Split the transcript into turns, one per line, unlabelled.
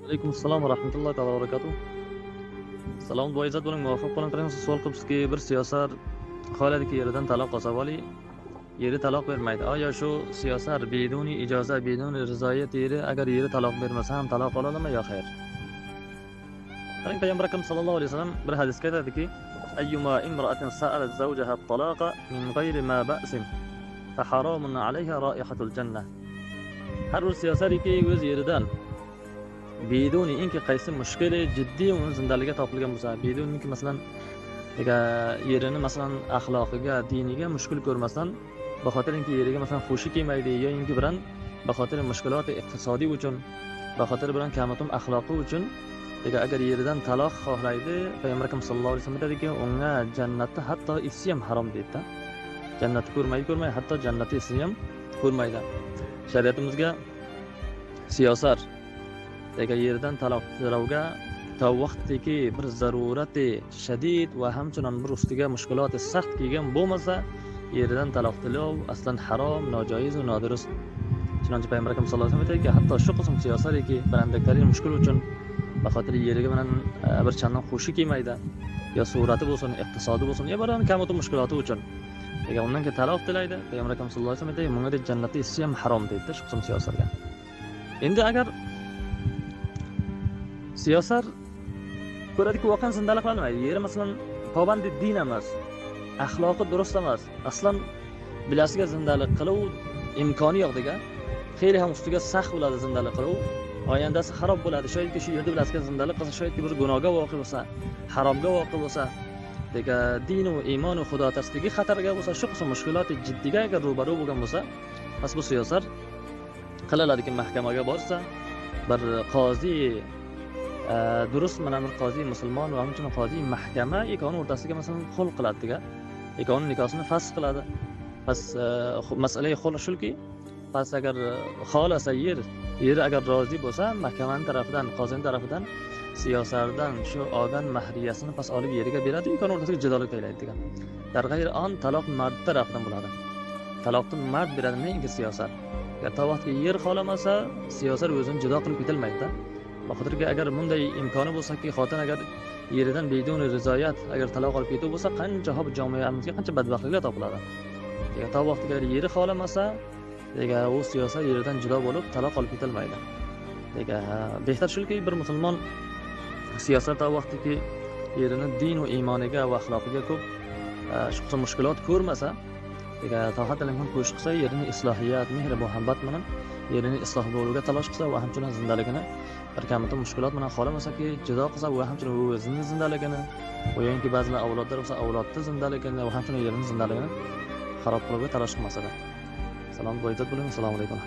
Alaykum assalom va rahmatullohi taolo va barakatuh. Salom duo izzat bo'ling, muvaffaq bo'ling. Qarang, siz savol qilibsizki, bir siyosar xohladiki yeridan taloq olsa, vali yeri taloq bermaydi. Oyo shu siyosar beduni ijoza, beduni rizoyat yeri agar yeri taloq bermasa ham taloq ola oladimi yo xayr? Qarang, Payg'ambar akam sallallohu alayhi vasallam bir hadisda aytadiki, ayyuma imra'atin sa'alat zawjaha at-talaqa min ghayri ma ba'sin fa haramun 'alayha ra'ihatul jannah. Har bir siyosarki o'z yeridan beduni inki qaysi mushkili jiddiy uni zindaliga topilgan bo'lsa, beduniki masalan yerini masalan axloqiga, diniga mushkul ko'rmasdan, baxotirinki yeriga masalan xushi kelmaydi yoki bilan baxotir mushkuloti iqtisodiy uchun, baxotir bilan kamatum axloqi uchun agar yeridan taloq xohlaydi, Payg'ambar akam sallallohu alayhi vasallam aytadiki, unga jannatda hatto isi ham harom deydi-da. Jannatni ko'rmay, hatto jannatda isi ham ko'rmaydi. Shariatimizga siyosar yerdan taloq so'rovga to vaqtiki bir zarurati shadid va hamchunan bir ustiga mushkuloti saxt kelgan bo'lmasa, yeridan taloq to'lov aslan harom, nojoiz va nodurust. Chunonchi Payg'ambar akam sallallohu alayhi vasallam aytadiki, hatto shu qism siyosariki bandaktari mushkul uchun baxotir yeriga bilan bir chandan xushi kelmaydi, yo surati bo'lsin, iqtisodi bo'lsin, yo bir kamutu mushkuloti uchun undan keyin taloq tilaydi. Payg'ambar akam sallallohu alayhi vasallam aytadi, bunga jannatda isi ham harom deydi shu qism siyosarga. Endi agar siyosar ko'radiki, voqean zindalik qilinmaydi. Yeri masalan pabandi din emas, axloqi durust emas. Aslan bilasiga zindalik qiluv imkoni yo'q degan. Xeyli ham ustiga sax bo'ladi zindalik qiluv. Oyandasi xarob bo'ladi. Shoyatki shu yerda bilasiga zindalik qilsa, shoyatki bir gunohga voqi bo'lsa, haromga voqi bo'lsa, din va iymon va xudo tasdiqi xatarga bo'lsa, shu qism mushkuloti jiddiga agar ro'baro bo'lgan bo'lsa, past bu siyosar qilaladiki, mahkamaga borsa, bir qozi durust mana bir qozi musulmon va hamchun qozi mahkama ikoni o'rtasiga masalan xul qiladi degan. Ikoni nikosini fasx qiladi. Pas masala xul shulki, pas agar xolasa yer agar rozi bo'lsa, mahkamaning tarafidan, qozining tarafidan siyosardan shu olgan mahriyasini pas olib yeriga beradi, ikoni o'rtasiga jidolik taylaydi degan. Darg'ayr on taloq mard tarafidan bo'ladi. Taloqni mard beradi, menga siyosar. Agar tavaqtga yer xolamasa, siyosar o'zini jido qilib ketilmaydi-da. Baxotirga agar bunday imkoni bo'lsa-ki, xotin agar yeridan bedun rizoyat agar taloq olib ketib bo'lsa, qancha hob jamiyamizga qancha badbaxtliklar topiladi. To vaqtga agar yeri xolamasa, u siyosat yeridan judo bo'lib taloq olib ketilmaydi. Behtar shuki, bir musulmon siyosat to vaqtiki yerini din va iymoniga va axloqiga ko'p shu mushkulot ko'rmasa, tohat bilan ko'sh qilsa, yerini islohiyat, mehr, muhabbat bilan yerini isloh bo'lishga talosh qilsa va hamchuna zindaligini bir kamida mushkulot bilan xolamasa-ki, jido qilsa va hamchuna o'zining zindaligini, yoki ba'zilar avlodlar bo'lsa, avlodning zindaligini va hamchuna yerining zindaligini xarob qilishga talosh qilmasa-da. Salom, boyzat bo'ling. Assalomu alaykum.